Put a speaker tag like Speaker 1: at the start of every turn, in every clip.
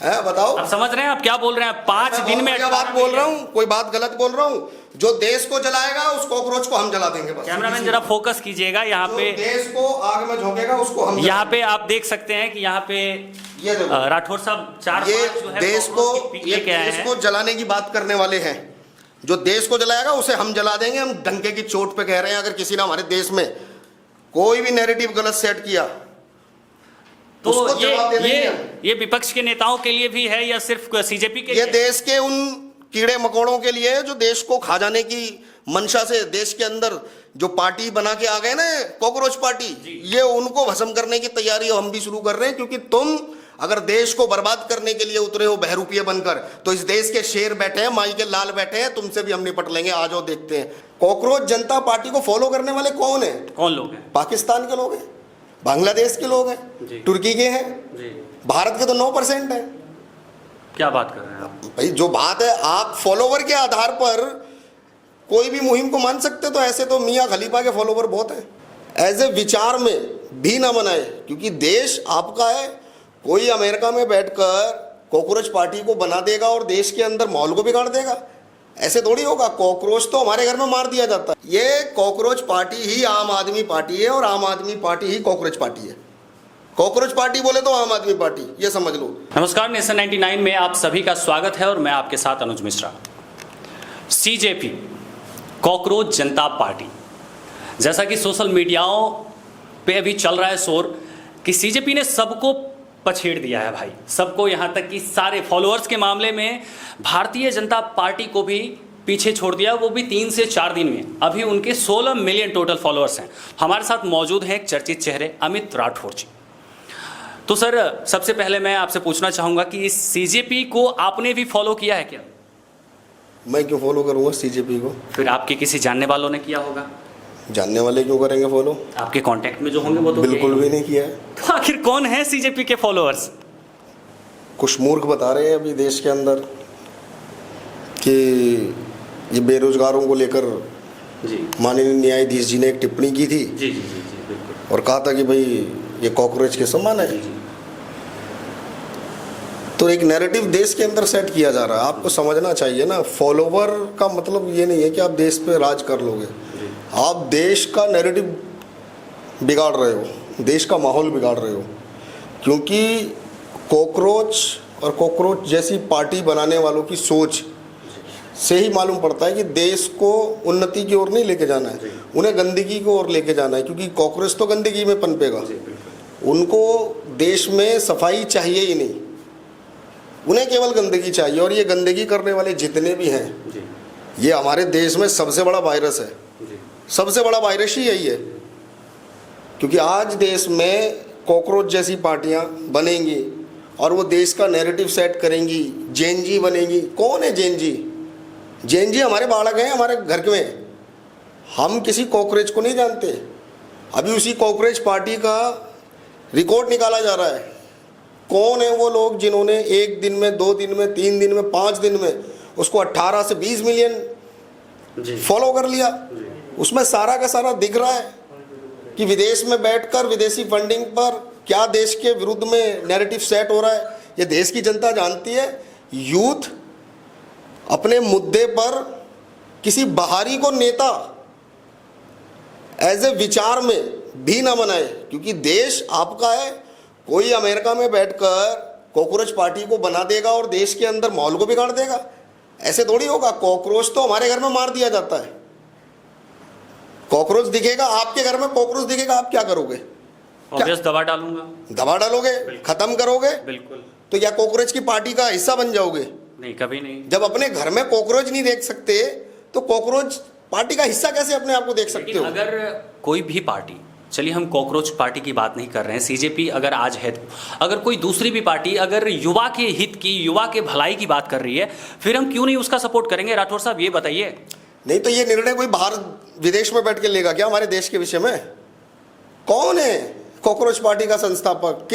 Speaker 1: है बताओ।
Speaker 2: आप समझ रहे हैं आप क्या बोल रहे हैं? 5 दिन में
Speaker 1: क्या बात बोल रहा हूँ? कोई बात गलत बोल रहा हूँ? जो देश को जलाएगा उस कॉकरोच को हम जला देंगे बस।
Speaker 2: कैमरामैन जरा फोकस कीजिएगा यहाँ पे।
Speaker 1: देश को आग में झोंकेगा उसको हम
Speaker 2: यहाँ पे आप देख सकते हैं कि यहाँ पे
Speaker 1: ये
Speaker 2: राठौर साहब 4-5 जो है
Speaker 1: देश को जलाने की बात करने वाले हैं। जो देश को जलाएगा उसे हम जला देंगे। हम डंके की चोट पे कह रहे हैं, अगर किसी ने हमारे देश में कोई भी नैरेटिव गलत सेट किया
Speaker 2: तो ये विपक्ष के नेताओं के लिए भी है या सिर्फ सीजेपी के लिए?
Speaker 1: ये देश के उन कीड़े मकोड़ों के लिए है जो देश को खा जाने की मंशा से देश के अंदर जो पार्टी बना के आ गए ना, कॉकरोच पार्टी, ये उनको भस्म करने की तैयारी हम भी शुरू कर रहे हैं। क्योंकि तुम अगर देश को बर्बाद करने के लिए उतरे हो बहरूपिये बनकर, तो इस देश के शेर बैठे हैं, माई के लाल बैठे हैं, तुमसे भी हम निपट लेंगे। आ जाओ देखते हैं। कॉकरोच जनता पार्टी को फॉलो करने वाले कौन है?
Speaker 2: कौन लोग हैं?
Speaker 1: पाकिस्तान के लोग हैं, बांग्लादेश के लोग हैं, तुर्की के हैं, भारत के तो 9% है।
Speaker 2: क्या बात कर रहे हैं आप?
Speaker 1: भाई जो बात है, आप फॉलोवर के आधार पर कोई भी मुहिम को मान सकते, तो ऐसे तो मियां खलीफा के फॉलोवर बहुत हैं। एज ए विचार में भी ना बनाए, क्योंकि देश आपका है। कोई अमेरिका में बैठकर कॉकरोच पार्टी को बना देगा और देश के अंदर माहौल को बिगाड़ देगा, ऐसे थोड़ी होगा। कॉकरोच तो हमारे घर में मार दिया जाता है। ये कॉकरोच पार्टी ही आम आदमी पार्टी है और आम आदमी पार्टी ही कॉकरोच पार्टी है। कॉकरोच पार्टी बोले तो आम आदमी पार्टी, ये समझ लो।
Speaker 2: नमस्कार, नेशन 99 में आप सभी का स्वागत है और मैं आपके साथ अनुज मिश्रा। सीजेपी, कॉकरोच जनता पार्टी, जैसा कि सोशल मीडियाओं पे अभी चल रहा है शोर कि सीजेपी ने सबको पछेड़ दिया है भाई, सबको, यहाँ तक कि सारे फॉलोअर्स के मामले में भारतीय जनता पार्टी को भी पीछे छोड़ दिया, वो भी 3 से 4 दिन में। अभी उनके 16 मिलियन टोटल फॉलोअर्स हैं। हमारे साथ मौजूद हैं एक चर्चित चेहरे अमित राठौर जी। तो सर, सबसे पहले मैं आपसे पूछना चाहूँगा कि इस सीजेपी को आपने भी फॉलो किया है क्या?
Speaker 1: मैं क्यों फॉलो करूँगा सीजेपी को?
Speaker 2: फिर आपके किसी जानने वालों ने किया होगा।
Speaker 1: जानने वाले क्यों करेंगे फॉलो?
Speaker 2: आपके कांटेक्ट में जो होंगे वो तो
Speaker 1: बिल्कुल भी नहीं किया है।
Speaker 2: तो आखिर कौन है सीजेपी के फॉलोअर्स?
Speaker 1: कुछ मूर्ख बता रहे हैं अभी देश के अंदर कि ये बेरोजगारों को लेकर माननीय न्यायाधीश जी ने एक टिप्पणी की थी।
Speaker 2: जी जी जी जी बिल्कुल।
Speaker 1: और कहा था कि भाई ये कॉकरोच के समान है। तो एक नैरेटिव देश के अंदर सेट किया जा रहा है। आपको समझना चाहिए ना, फॉलोवर का मतलब ये नहीं है कि आप देश पे राज कर लोगे। आप देश का नैरेटिव बिगाड़ रहे हो, देश का माहौल बिगाड़ रहे हो। क्योंकि कॉकरोच और कॉकरोच जैसी पार्टी बनाने वालों की सोच से ही मालूम पड़ता है कि देश को उन्नति की ओर नहीं लेके जाना है, उन्हें गंदगी की ओर लेके जाना है। क्योंकि कॉकरोच तो गंदगी में पनपेगा, उनको देश में सफाई चाहिए ही नहीं, उन्हें केवल गंदगी चाहिए। और ये गंदगी करने वाले जितने भी हैं, ये हमारे देश में सबसे बड़ा वायरस है। सबसे बड़ा वायरस ही यही है। क्योंकि आज देश में कॉकरोच जैसी पार्टियां बनेंगी और वो देश का नैरेटिव सेट करेंगी, जेएनजी बनेंगी। कौन है जेएनजी? जेएनजी हमारे बालक हैं, हमारे घर में। हम किसी कॉकरोच को नहीं जानते। अभी उसी कॉकरोच पार्टी का रिकॉर्ड निकाला जा रहा है। कौन है वो लोग जिन्होंने 1 दिन में, 2 दिन में, 3 दिन में, 5 दिन में उसको 18 से 20 मिलियन फॉलो कर लिया। उसमें सारा का सारा दिख रहा है कि विदेश में बैठकर विदेशी फंडिंग पर क्या देश के विरुद्ध में नैरेटिव सेट हो रहा है। ये देश की जनता जानती है। यूथ अपने मुद्दे पर किसी बाहरी को नेता एज ए विचार में भी ना बनाए, क्योंकि देश आपका है। कोई अमेरिका में बैठकर कॉकरोच पार्टी को बना देगा और देश के अंदर माहौल को बिगाड़ देगा, ऐसे थोड़ी होगा। कॉकरोच तो हमारे घर में मार दिया जाता है। कॉकरोच दिखेगा आपके घर में, कॉकरोच दिखेगा, आप क्या करोगे?
Speaker 2: दबा डालूंगा।
Speaker 1: दबा डालोगे, खत्म करोगे।
Speaker 2: बिल्कुल।
Speaker 1: तो या कॉकरोच की पार्टी का हिस्सा बन जाओगे?
Speaker 2: नहीं, कभी नहीं।
Speaker 1: जब अपने घर में कॉकरोच नहीं देख सकते तो कॉकरोच पार्टी का हिस्सा कैसे अपने आप को देख सकते हो?
Speaker 2: अगर कोई भी पार्टी, चलिए हम कॉकरोच पार्टी की बात नहीं कर रहे हैं, सीजेपी अगर आज है, अगर कोई दूसरी भी पार्टी अगर युवा के हित की, युवा के भलाई की बात कर रही है, फिर हम क्यों नहीं उसका सपोर्ट करेंगे? राठौर साहब ये बताइए।
Speaker 1: नहीं तो ये निर्णय कोई बाहर विदेश में बैठ के लेगा क्या हमारे देश के विषय में? कौन है कॉकरोच पार्टी का संस्थापक?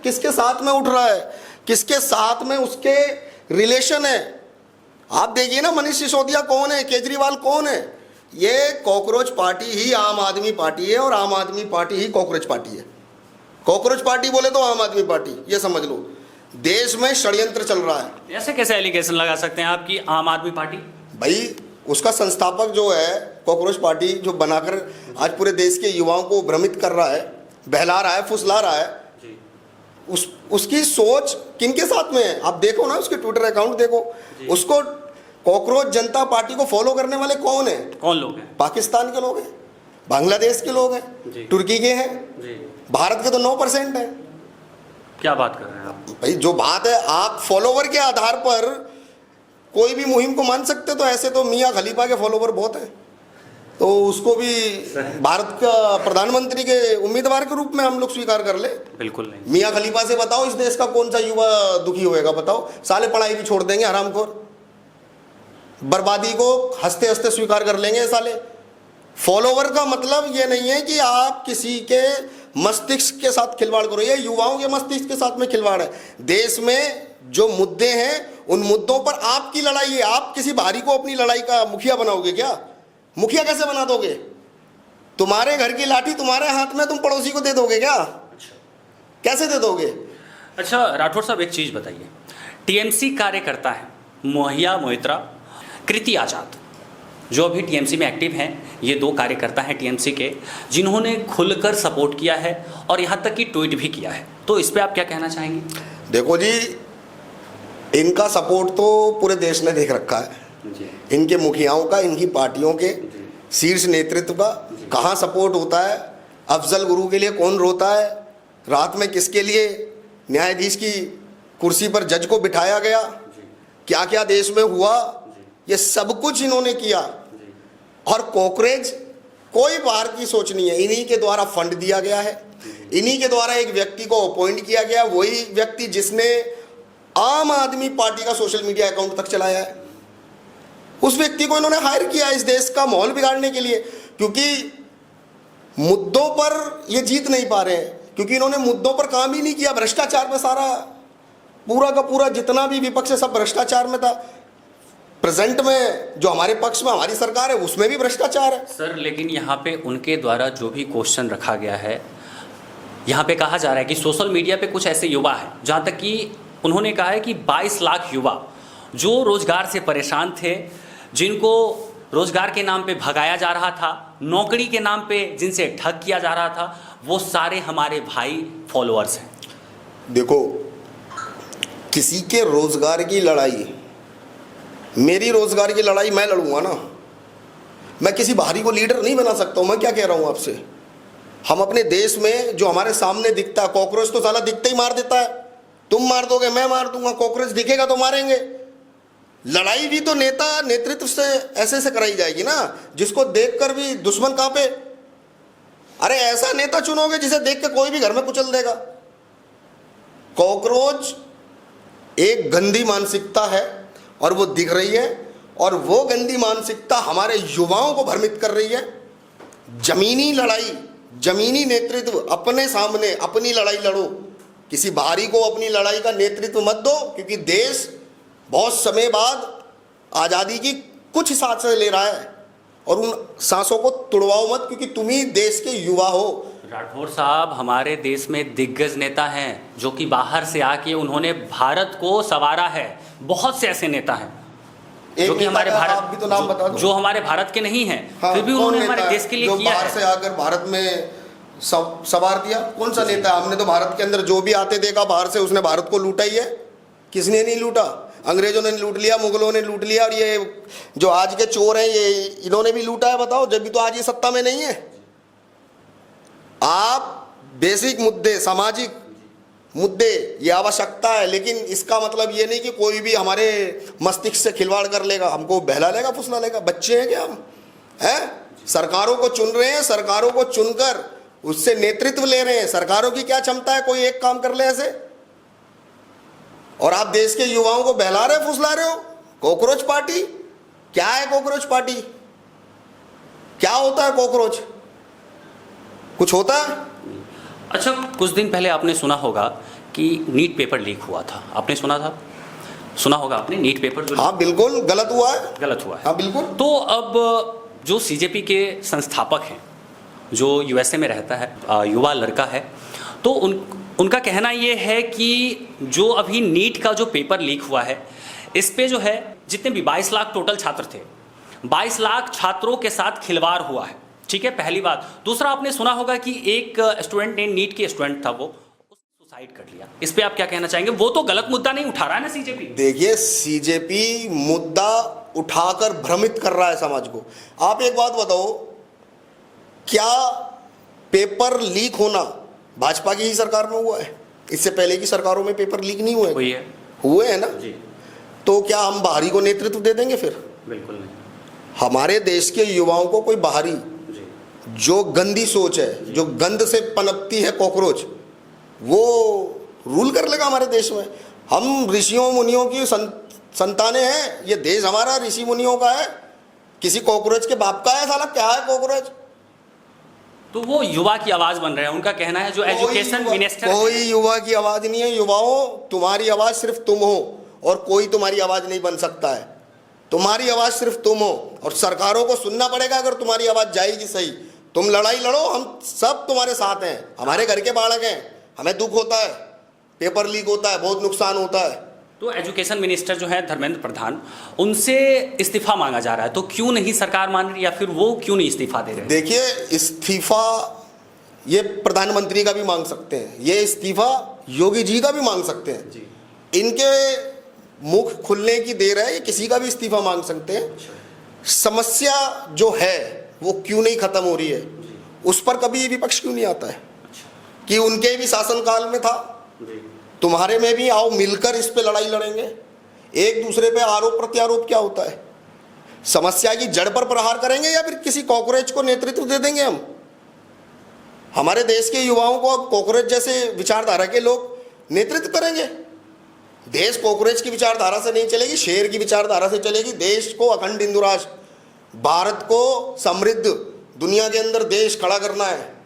Speaker 1: किसके साथ में उठ रहा है? किसके साथ में उसके रिलेशन है? आप देखिए ना, मनीष सिसोदिया कौन है, केजरीवाल कौन है? ये कॉकरोच पार्टी ही आम आदमी पार्टी है और आम आदमी पार्टी ही कॉकरोच पार्टी है। कॉकरोच पार्टी बोले तो आम आदमी पार्टी, ये समझ लो। देश में षड्यंत्र चल रहा है।
Speaker 2: ऐसे कैसे एलिगेशन लगा सकते हैं आप कि आम आदमी पार्टी?
Speaker 1: भाई उसका संस्थापक जो है कॉकरोच पार्टी, जो बनाकर आज पूरे देश के युवाओं को भ्रमित कर रहा है, बहला रहा है, फुसला रहा है, उसकी सोच किनके साथ में है? आप देखो ना, उसके ट्विटर अकाउंट देखो, उसको कॉकरोच जनता पार्टी को फॉलो करने वाले कौन है?
Speaker 2: कौन लोग हैं?
Speaker 1: पाकिस्तान के लोग हैं, बांग्लादेश के लोग हैं, तुर्की के हैं, भारत के तो 9% है।
Speaker 2: क्या बात कर रहे हैं आप?
Speaker 1: भाई जो बात है, आप फॉलोवर के आधार पर कोई भी मुहिम को मान सकते, तो ऐसे तो मियाँ खलीफा के फॉलोवर बहुत हैं, तो उसको भी भारत का प्रधानमंत्री के उम्मीदवार के रूप में हम लोग स्वीकार कर ले?
Speaker 2: बिल्कुल नहीं।
Speaker 1: मियाँ खलीफा से बताओ इस देश का कौन सा युवा दुखी होएगा? बताओ, साले पढ़ाई भी छोड़ देंगे, हरामखोर, बर्बादी को हंसते हंसते स्वीकार कर लेंगे साले। फॉलोवर का मतलब ये नहीं है कि आप किसी के मस्तिष्क के साथ खिलवाड़ करो, ये युवाओं के मस्तिष्क के साथ में खिलवाड़ है। देश में जो मुद्दे हैं उन मुद्दों पर आपकी लड़ाई है। आप किसी बाहरी को अपनी लड़ाई का मुखिया बनाओगे क्या? मुखिया कैसे बना दोगे? तुम्हारे घर की लाठी तुम्हारे हाथ में, तुम पड़ोसी को दे दोगे क्या? कैसे दे दोगे?
Speaker 2: अच्छा राठौर साहब, एक चीज बताइए, टीएमसी कार्यकर्ता है मोहिया मोहित्रा, कृति आजाद, जो अभी टीएमसी में एक्टिव हैं, ये 2 कार्यकर्ता हैं टीएमसी के जिन्होंने खुलकर सपोर्ट किया है और यहाँ तक कि ट्वीट भी किया है, तो इस पे आप क्या कहना चाहेंगे?
Speaker 1: देखो जी, इनका सपोर्ट तो पूरे देश ने देख रखा है, इनके मुखियाओं का, इनकी पार्टियों के शीर्ष नेतृत्व का कहाँ सपोर्ट होता है। अफजल गुरु के लिए कौन रोता है, रात में किसके लिए न्यायाधीश की कुर्सी पर जज को बिठाया गया, क्या क्या देश में हुआ, ये सब कुछ इन्होंने किया। और कॉकरेज कोई बाहर की सोच नहीं है, इन्हीं के द्वारा फंड दिया गया है, इन्हीं के द्वारा एक व्यक्ति को अपॉइंट किया गया, वही व्यक्ति जिसने आम आदमी पार्टी का सोशल मीडिया अकाउंट तक चलाया है, उस व्यक्ति को इन्होंने हायर किया इस देश का माहौल बिगाड़ने के लिए। क्योंकि मुद्दों पर ये जीत नहीं पा रहे हैं, क्योंकि इन्होंने मुद्दों पर काम ही नहीं किया। भ्रष्टाचार में सारा पूरा का पूरा जितना भी विपक्ष है सब भ्रष्टाचार में था। प्रेजेंट में जो हमारे पक्ष में हमारी सरकार है उसमें भी भ्रष्टाचार है
Speaker 2: सर। लेकिन यहाँ पे उनके द्वारा जो भी क्वेश्चन रखा गया है, यहाँ पे कहा जा रहा है कि सोशल मीडिया पे कुछ ऐसे युवा हैं, जहाँ तक कि उन्होंने कहा है कि 22 लाख युवा जो रोजगार से परेशान थे, जिनको रोजगार के नाम पे भगाया जा रहा था, नौकरी के नाम पे जिनसे ठग किया जा रहा था, वो सारे हमारे भाई फॉलोअर्स हैं।
Speaker 1: देखो, किसी के रोजगार की लड़ाई, मेरी रोजगार की लड़ाई मैं लड़ूंगा ना, मैं किसी बाहरी को लीडर नहीं बना सकता हूं। मैं क्या कह रहा हूं आपसे, हम अपने देश में जो हमारे सामने दिखता है, कॉकरोच तो साला दिखते ही मार देता है, तुम मार दोगे मैं मार दूंगा, कॉकरोच दिखेगा तो मारेंगे। लड़ाई भी तो नेता नेतृत्व से ऐसे से कराई जाएगी ना, जिसको देखकर भी दुश्मन कांपे। अरे ऐसा नेता चुनोगे जिसे देख के कोई भी घर में कुचल देगा। कॉकरोच एक गंदी मानसिकता है और वो दिख रही है, और वो गंदी मानसिकता हमारे युवाओं को भ्रमित कर रही है। जमीनी लड़ाई, जमीनी नेतृत्व अपने सामने अपनी लड़ाई लड़ो, किसी बाहरी को अपनी लड़ाई का नेतृत्व मत दो, क्योंकि देश बहुत समय बाद आज़ादी की कुछ सांसें ले रहा है, और उन सांसों को तुड़वाओ मत, क्योंकि तुम ही देश के युवा हो।
Speaker 2: राठौर साहब, हमारे देश में दिग्गज नेता हैं जो कि बाहर से आके उन्होंने भारत को संवारा है। बहुत से ऐसे नेता हैं जो कि हमारे भारत,
Speaker 1: आप भी तो नाम बता दो,
Speaker 2: जो हमारे भारत के नहीं हैं,
Speaker 1: हाँ,
Speaker 2: फिर भी उन्होंने हमारे देश के लिए किया है।
Speaker 1: बाहर से आकर भारत में सवार दिया। कौन सा नेता? हमने तो भारत के अंदर जो भी आते देखा बाहर से, उसने भारत को लूटा ही है। किसने नहीं लूटा? अंग्रेजों ने लूट लिया, मुगलों ने लूट लिया, और ये जो आज के चोर हैं ये इन्होंने भी लूटा है। बताओ, जब भी तो आज ये सत्ता में नहीं है। आप बेसिक मुद्दे, सामाजिक मुद्दे, ये आवश्यकता है, लेकिन इसका मतलब ये नहीं कि कोई भी हमारे मस्तिष्क से खिलवाड़ कर लेगा, हमको बहला लेगा, फुसला लेगा। बच्चे हैं क्या हम? हैं? सरकारों को चुन रहे हैं, सरकारों को चुनकर उससे नेतृत्व ले रहे हैं। सरकारों की क्या क्षमता है कोई एक काम कर ले ऐसे? और आप देश के युवाओं को बहला रहे, फुसला रहे हो। कॉकरोच पार्टी क्या है? कॉकरोच पार्टी क्या होता है? कॉकरोच कुछ होता है?
Speaker 2: अच्छा, कुछ दिन पहले आपने सुना होगा कि नीट पेपर लीक हुआ था, आपने सुना था? सुना होगा आपने, नीट पेपर जो,
Speaker 1: हाँ बिल्कुल गलत हुआ है,
Speaker 2: गलत हुआ है।
Speaker 1: हाँ बिल्कुल।
Speaker 2: तो अब जो सीजेपी के संस्थापक हैं, जो यूएसए में रहता है, युवा लड़का है, तो उनका कहना ये है कि जो अभी नीट का जो पेपर लीक हुआ है, इस पे जो है जितने भी 22 लाख टोटल छात्र थे, 22 लाख छात्रों के साथ खिलवाड़ हुआ है। ठीक है, पहली बात। दूसरा, आपने सुना होगा कि एक स्टूडेंट ने, नीट के स्टूडेंट था, वो सुसाइड कर लिया। इस पे आप क्या कहना चाहेंगे? वो तो गलत मुद्दा नहीं उठा रहा है ना सीजेपी?
Speaker 1: देखिए, सीजेपी मुद्दा उठाकर भ्रमित कर रहा है समाज को। आप एक बात बताओ, क्या पेपर लीक होना भाजपा की ही सरकार में हुआ है? इससे पहले की सरकारों में पेपर लीक नहीं हुए? हुए हैं ना
Speaker 2: जी।
Speaker 1: तो क्या हम बाहरी को नेतृत्व दे देंगे फिर?
Speaker 2: बिल्कुल नहीं।
Speaker 1: हमारे देश के युवाओं को कोई बाहरी जो गंदी सोच है, जो गंद से पनपती है कॉकरोच, वो रूल कर लेगा हमारे देश में? हम ऋषियों मुनियों की संतानें हैं, ये देश हमारा ऋषि मुनियों का है, किसी कॉकरोच के बाप का है? साला क्या है कॉकरोच?
Speaker 2: तो वो युवा की आवाज बन रहे हैं। उनका कहना है जो एजुकेशन मिनिस्टर,
Speaker 1: कोई युवा की आवाज नहीं है। युवाओं, तुम्हारी आवाज सिर्फ तुम हो और कोई तुम्हारी आवाज नहीं बन सकता है। तुम्हारी आवाज सिर्फ तुम हो और सरकारों को सुनना पड़ेगा अगर तुम्हारी आवाज जाएगी सही। तुम लड़ाई लड़ो, हम सब तुम्हारे साथ हैं। हमारे घर के बालक हैं, हमें दुख होता है, पेपर लीक होता है, बहुत नुकसान होता है।
Speaker 2: तो एजुकेशन मिनिस्टर जो है धर्मेंद्र प्रधान, उनसे इस्तीफा मांगा जा रहा है, तो क्यों नहीं सरकार मान रही, या फिर वो क्यों नहीं इस्तीफा दे रहे?
Speaker 1: देखिए, इस्तीफा ये प्रधानमंत्री का भी मांग सकते हैं, ये इस्तीफा योगी जी का भी मांग सकते हैं
Speaker 2: जी।
Speaker 1: इनके मुख खुलने की देर है, ये किसी का भी इस्तीफा मांग सकते हैं। समस्या जो है वो क्यों नहीं खत्म हो रही है, उस पर कभी विपक्ष क्यों नहीं आता है कि उनके भी शासनकाल में था, तुम्हारे में भी आओ, मिलकर इस पे लड़ाई लड़ेंगे। एक दूसरे पे आरोप प्रत्यारोप क्या होता है? समस्या की जड़ पर प्रहार करेंगे या फिर किसी कॉकरोच को नेतृत्व दे देंगे हम? हमारे देश के युवाओं को अब कॉकरोच जैसे विचारधारा के लोग नेतृत्व करेंगे। देश कॉकरोच की विचारधारा से नहीं चलेगी, शेर की विचारधारा से चलेगी। देश को अखंड हिंदू राष्ट्र, भारत को समृद्ध दुनिया के अंदर देश खड़ा करना है।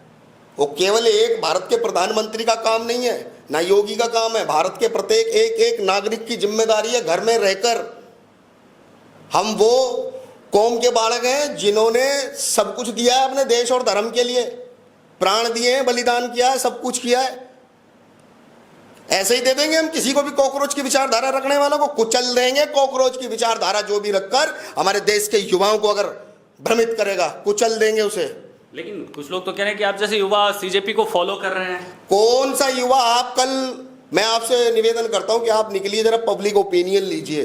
Speaker 1: वो केवल एक भारत के प्रधानमंत्री का काम नहीं है, ना योगी का काम है, भारत के प्रत्येक एक एक नागरिक की जिम्मेदारी है। घर में रहकर हम वो कौम के बालक हैं जिन्होंने सब कुछ दिया है अपने देश और धर्म के लिए, प्राण दिए हैं, बलिदान किया है, सब कुछ किया है। ऐसे ही दे देंगे हम किसी को भी कॉकरोच की विचारधारा रखने वालों को? कुचल देंगे। कॉकरोच की विचारधारा जो भी रखकर हमारे देश के युवाओं को अगर भ्रमित करेगा, कुचल देंगे उसे।
Speaker 2: लेकिन कुछ लोग तो कह रहे हैं कि आप जैसे युवा सीजेपी को फॉलो कर रहे हैं।
Speaker 1: कौन सा युवा? आप कल, मैं आपसे निवेदन करता हूं कि आप निकलिए, जरा पब्लिक ओपिनियन लीजिए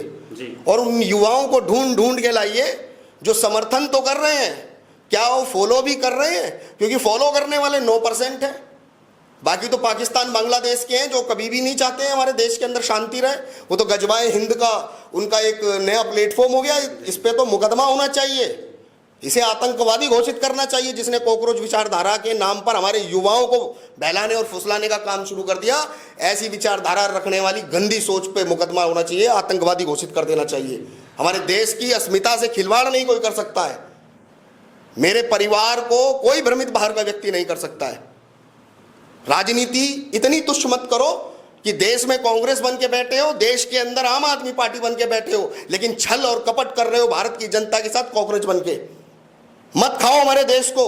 Speaker 1: और उन युवाओं को ढूंढ ढूंढ के लाइए जो समर्थन तो कर रहे हैं, क्या वो फॉलो भी कर रहे हैं? क्योंकि फॉलो करने वाले 9% हैं, बाकी तो पाकिस्तान बांग्लादेश के हैं जो कभी भी नहीं चाहते हैं हमारे देश के अंदर शांति रहे। वो तो गजवाए हिंद का उनका एक नया प्लेटफॉर्म हो गया। इस पे तो मुकदमा होना चाहिए, इसे आतंकवादी घोषित करना चाहिए जिसने कॉकरोच विचारधारा के नाम पर हमारे युवाओं को बहलाने और फुसलाने का काम शुरू कर दिया। ऐसी विचारधारा रखने वाली गंदी सोच पे मुकदमा होना चाहिए, आतंकवादी घोषित कर देना चाहिए। हमारे देश की अस्मिता से खिलवाड़ नहीं कोई कर सकता है। मेरे परिवार को कोई भ्रमित बाहर का व्यक्ति नहीं कर सकता है। राजनीति इतनी तुच्छ मत करो कि देश में कांग्रेस बन के बैठे हो, देश के अंदर आम आदमी पार्टी बन के बैठे हो, लेकिन छल और कपट कर रहे हो भारत की जनता के साथ कॉकरोच बन के। मत खाओ हमारे देश को।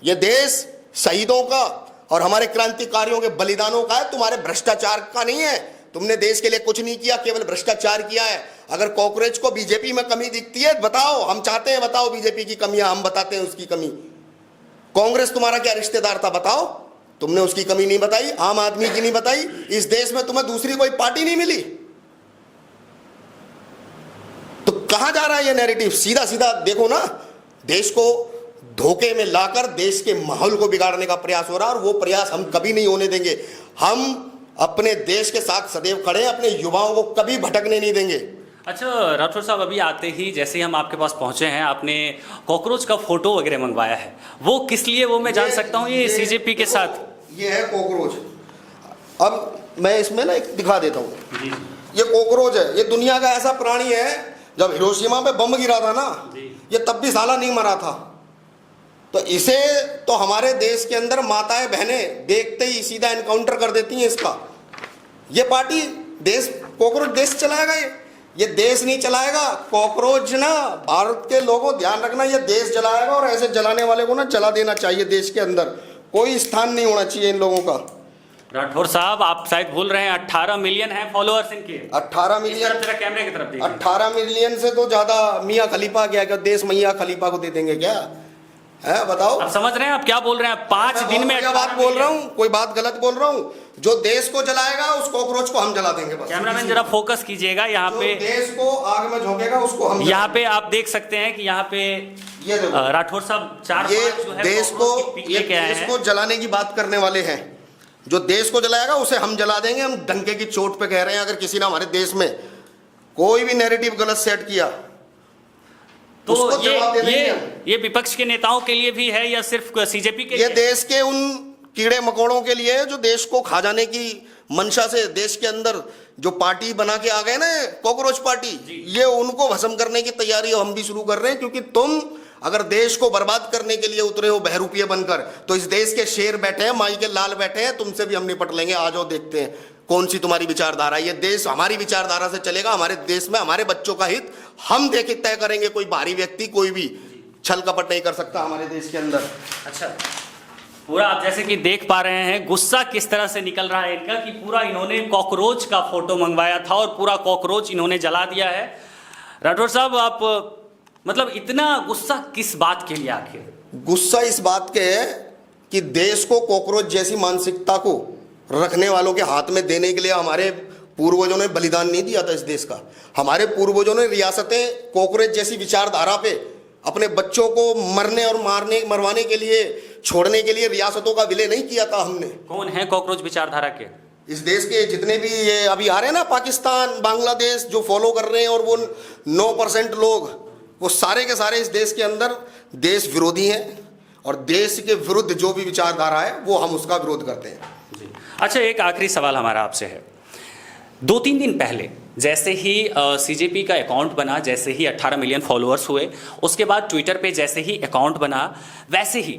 Speaker 1: यह देश शहीदों का और हमारे क्रांतिकारियों के बलिदानों का है, तुम्हारे भ्रष्टाचार का नहीं है। तुमने देश के लिए कुछ नहीं किया, केवल भ्रष्टाचार किया है। अगर कॉकरोच को बीजेपी में कमी दिखती है बताओ, हम चाहते हैं बताओ बीजेपी की कमियां, हम बताते हैं उसकी कमी। कांग्रेस तुम्हारा क्या रिश्तेदार था बताओ, तुमने उसकी कमी नहीं बताई, आम आदमी की नहीं बताई। इस देश में तुम्हें दूसरी कोई पार्टी नहीं मिली, तो कहां जा रहा है ये नैरेटिव? सीधा सीधा देखो ना, देश को धोखे में लाकर देश के माहौल को बिगाड़ने का प्रयास हो रहा है और वो प्रयास हम कभी नहीं होने देंगे। हम अपने देश के साथ सदैव खड़े हैं, अपने युवाओं को कभी भटकने नहीं देंगे।
Speaker 2: अच्छा राठौर साहब, अभी आते ही जैसे ही हम आपके पास पहुंचे हैं, आपने कॉकरोच का फोटो वगैरह मंगवाया है, वो किस लिए, वो मैं जान सकता हूं? ये सीजेपी के साथ
Speaker 1: ये है कॉकरोच। अब मैं इसमें ना एक दिखा देता हूँ। ये कॉकरोच है, ये दुनिया का ऐसा प्राणी है, जब हिरोशिमा पे बम गिरा था ना, ये तब भी साला नहीं मरा था। तो इसे तो हमारे देश के अंदर माताएं बहनें देखते ही सीधा एनकाउंटर कर देती हैं इसका। ये पार्टी देश, कॉकरोच देश चलाएगा? ये देश नहीं चलाएगा। कॉकरोच ना, भारत के लोगों ध्यान रखना, ये देश जलाएगा और ऐसे जलाने वाले को ना जला देना चाहिए। देश के अंदर कोई स्थान नहीं होना चाहिए इन लोगों का।
Speaker 2: राठौर साहब, आप शायद भूल रहे हैं 18 मिलियन है फॉलोअर्स इनके।
Speaker 1: 18
Speaker 2: इस
Speaker 1: मिलियन,
Speaker 2: तरफ जरा कैमरे की तरफ देखिए।
Speaker 1: 18 मिलियन से तो ज्यादा मियाँ खलीफा क्या देश मियाँ खलीफा को दे देंगे क्या है, बताओ।
Speaker 2: आप समझ रहे हैं आप क्या बोल रहे हैं? 5 दिन में
Speaker 1: क्या बात बोल रहा हूँ, कोई बात गलत बोल रहा हूँ? जो देश को जलाएगा उस कॉकरोच को हम जला देंगे बस।
Speaker 2: कैमरामैन जरा फोकस कीजिएगा यहाँ पे,
Speaker 1: देश को आग में झोंकेगा उसको हम
Speaker 2: यहाँ पे आप देख सकते हैं कि यहाँ पे
Speaker 1: ये देखो
Speaker 2: राठौर साहब 4-5 जो है
Speaker 1: देश को जलाने की बात करने वाले हैं। जो देश को जलाएगा उसे हम जला देंगे। हम डंके की चोट पे कह रहे हैं, अगर किसी ने हमारे देश में कोई भी नैरेटिव गलत सेट किया
Speaker 2: तो
Speaker 1: उसको जवाब दे देंगे।
Speaker 2: ये विपक्ष के नेताओं के लिए भी है या सिर्फ सीजेपी के
Speaker 1: ये
Speaker 2: लिए?
Speaker 1: देश के उन कीड़े मकोड़ों के लिए जो देश को खा जाने की मंशा से देश के अंदर जो पार्टी बना के आ गए ना, कॉकरोच पार्टी, ये उनको भस्म करने की तैयारी हम भी शुरू कर रहे हैं। क्योंकि तुम अगर देश को बर्बाद करने के लिए उतरे हो बहरूपिये बनकर, तो इस देश के शेर बैठे हैं, माई के लाल बैठे हैं, तुमसे भी हम निपट लेंगे। आ जाओ, देखते हैं कौन सी तुम्हारी विचारधारा। ये देश हमारी विचारधारा से चलेगा। हमारे देश में हमारे बच्चों का हित हम देख तय करेंगे। कोई बाहरी व्यक्ति कोई भी छल कपट नहीं कर सकता हमारे देश के अंदर।
Speaker 2: अच्छा, पूरा आप जैसे कि देख पा रहे हैं गुस्सा किस तरह से निकल रहा है इनका, कि पूरा इन्होंने कॉकरोच का फोटो मंगवाया था और पूरा कॉकरोच इन्होंने जला दिया है। राठौर साहब, आप मतलब इतना गुस्सा किस बात के लिए आखिर?
Speaker 1: गुस्सा इस बात के है कि देश को कॉकरोच जैसी मानसिकता को रखने वालों के हाथ में देने के लिए हमारे पूर्वजों ने बलिदान नहीं दिया था इस देश का। हमारे पूर्वजों ने रियासतें कॉकरोच जैसी विचारधारा पे अपने बच्चों को मरने और मरवाने के लिए, छोड़ने के लिए रियासतों का विलय नहीं किया था हमने।
Speaker 2: कौन है कॉकरोच विचारधारा के?
Speaker 1: इस देश के जितने भी ये अभी आ रहे हैं ना, पाकिस्तान, बांग्लादेश, जो फॉलो कर रहे हैं, और वो 9% लोग, वो सारे के सारे इस देश के अंदर देश विरोधी हैं। और देश के विरुद्ध जो भी विचारधारा है वो हम उसका विरोध करते हैं।
Speaker 2: जी। अच्छा, एक आखिरी सवाल हमारा आपसे है। 2-3 दिन पहले जैसे ही सीजेपी का अकाउंट बना, जैसे ही 18 मिलियन फॉलोअर्स हुए, उसके बाद ट्विटर पे जैसे ही अकाउंट बना, वैसे ही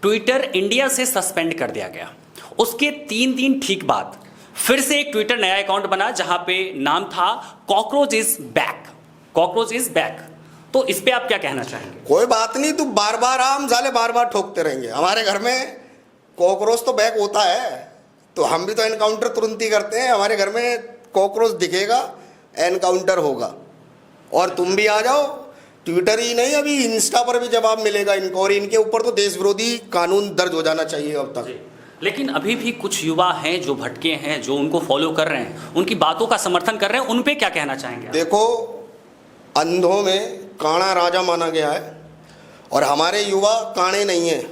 Speaker 2: ट्विटर इंडिया से सस्पेंड कर दिया गया। उसके 3 दिन ठीक बाद फिर से एक ट्विटर नया अकाउंट बना जहां पे नाम था cockroach is back. Cockroach is back. तो इस पे आप क्या कहना चाहेंगे?
Speaker 1: कोई बात नहीं, तू बार बार हम साले बार बार ठोकते रहेंगे। हमारे घर में कॉकरोच तो बैक होता है, तो हम भी तो एनकाउंटर तुरंत ही करते हैं। हमारे घर में कॉकरोच दिखेगा, एनकाउंटर होगा। और तुम भी आ जाओ, ट्विटर ही नहीं, अभी इंस्टा पर भी जवाब मिलेगा इनको। और इनके ऊपर तो देश विरोधी कानून दर्ज हो जाना चाहिए अब तक।
Speaker 2: लेकिन अभी भी कुछ युवा हैं जो भटके हैं, जो उनको फॉलो कर रहे हैं, उनकी बातों का समर्थन कर रहे हैं, उन पे क्या कहना चाहेंगे?
Speaker 1: देखो, अंधों में काणा राजा माना गया है, और हमारे युवा काणे नहीं हैं,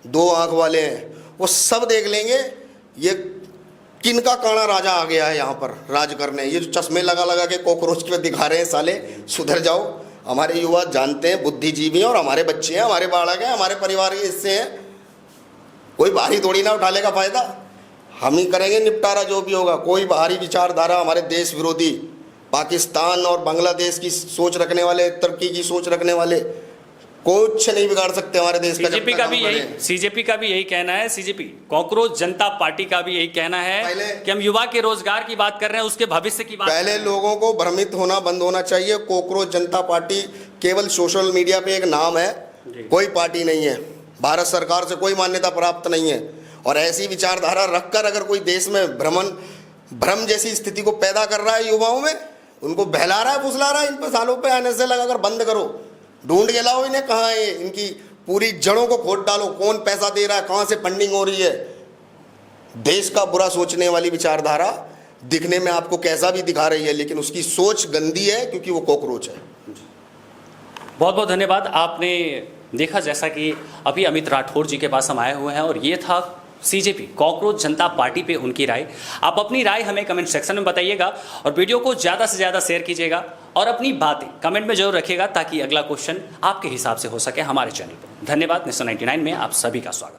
Speaker 1: 2 आंख वाले हैं। वो सब देख लेंगे ये किनका काणा राजा आ गया है यहाँ पर राज करने। ये जो चश्मे लगा लगा के कॉकरोच पे दिखा रहे हैं, साले सुधर जाओ। हमारे युवा जानते हैं, बुद्धिजीवी हैं, और हमारे बच्चे हैं, हमारे बालक हैं, हमारे परिवार के हिस्से हैं। कोई बाहरी थोड़ी ना उठा लेगा फायदा, हम ही करेंगे निपटारा जो भी होगा। कोई बाहरी विचारधारा, हमारे देश विरोधी, पाकिस्तान और बांग्लादेश की सोच रखने वाले, तुर्की की सोच रखने वाले, कुछ नहीं बिगाड़ सकते हमारे देश का।
Speaker 2: सीजेपी का भी यही कहना है। सीजेपी, कॉकरोच जनता पार्टी का भी यही कहना है कि हम युवा के रोजगार की बात कर रहे हैं, उसके भविष्य की बात।
Speaker 1: पहले लोगों को भ्रमित होना बंद होना चाहिए। कॉकरोच जनता पार्टी केवल सोशल मीडिया पे एक नाम है, कोई पार्टी नहीं है। भारत सरकार से कोई मान्यता प्राप्त नहीं है। और ऐसी विचारधारा रखकर अगर कोई देश में भ्रम जैसी स्थिति को पैदा कर रहा है युवाओं में, उनको बहला रहा है, फुसला रहा है, इन पर सालों पे आने से लगाकर बंद करो, ढूंढ के लाओ इन्हें। कहाँ है इनकी पूरी जड़ों को खोद डालो, कौन पैसा दे रहा है, कहाँ से फंडिंग हो रही है। देश का बुरा सोचने वाली विचारधारा दिखने में आपको कैसा भी दिखा रही है, लेकिन उसकी सोच गंदी है, क्योंकि वो कॉकरोच है।
Speaker 2: बहुत बहुत धन्यवाद। आपने देखा जैसा कि अभी अमित राठौर जी के पास हम आए हुए हैं, और ये था सीजेपी, कॉकरोच जनता पार्टी पे उनकी राय। आप अपनी राय हमें कमेंट सेक्शन में बताइएगा, और वीडियो को ज़्यादा से ज़्यादा शेयर कीजिएगा, और अपनी बातें कमेंट में जरूर रखिएगा, ताकि अगला क्वेश्चन आपके हिसाब से हो सके हमारे चैनल पर। धन्यवाद। नेशन 99 में आप सभी का स्वागत।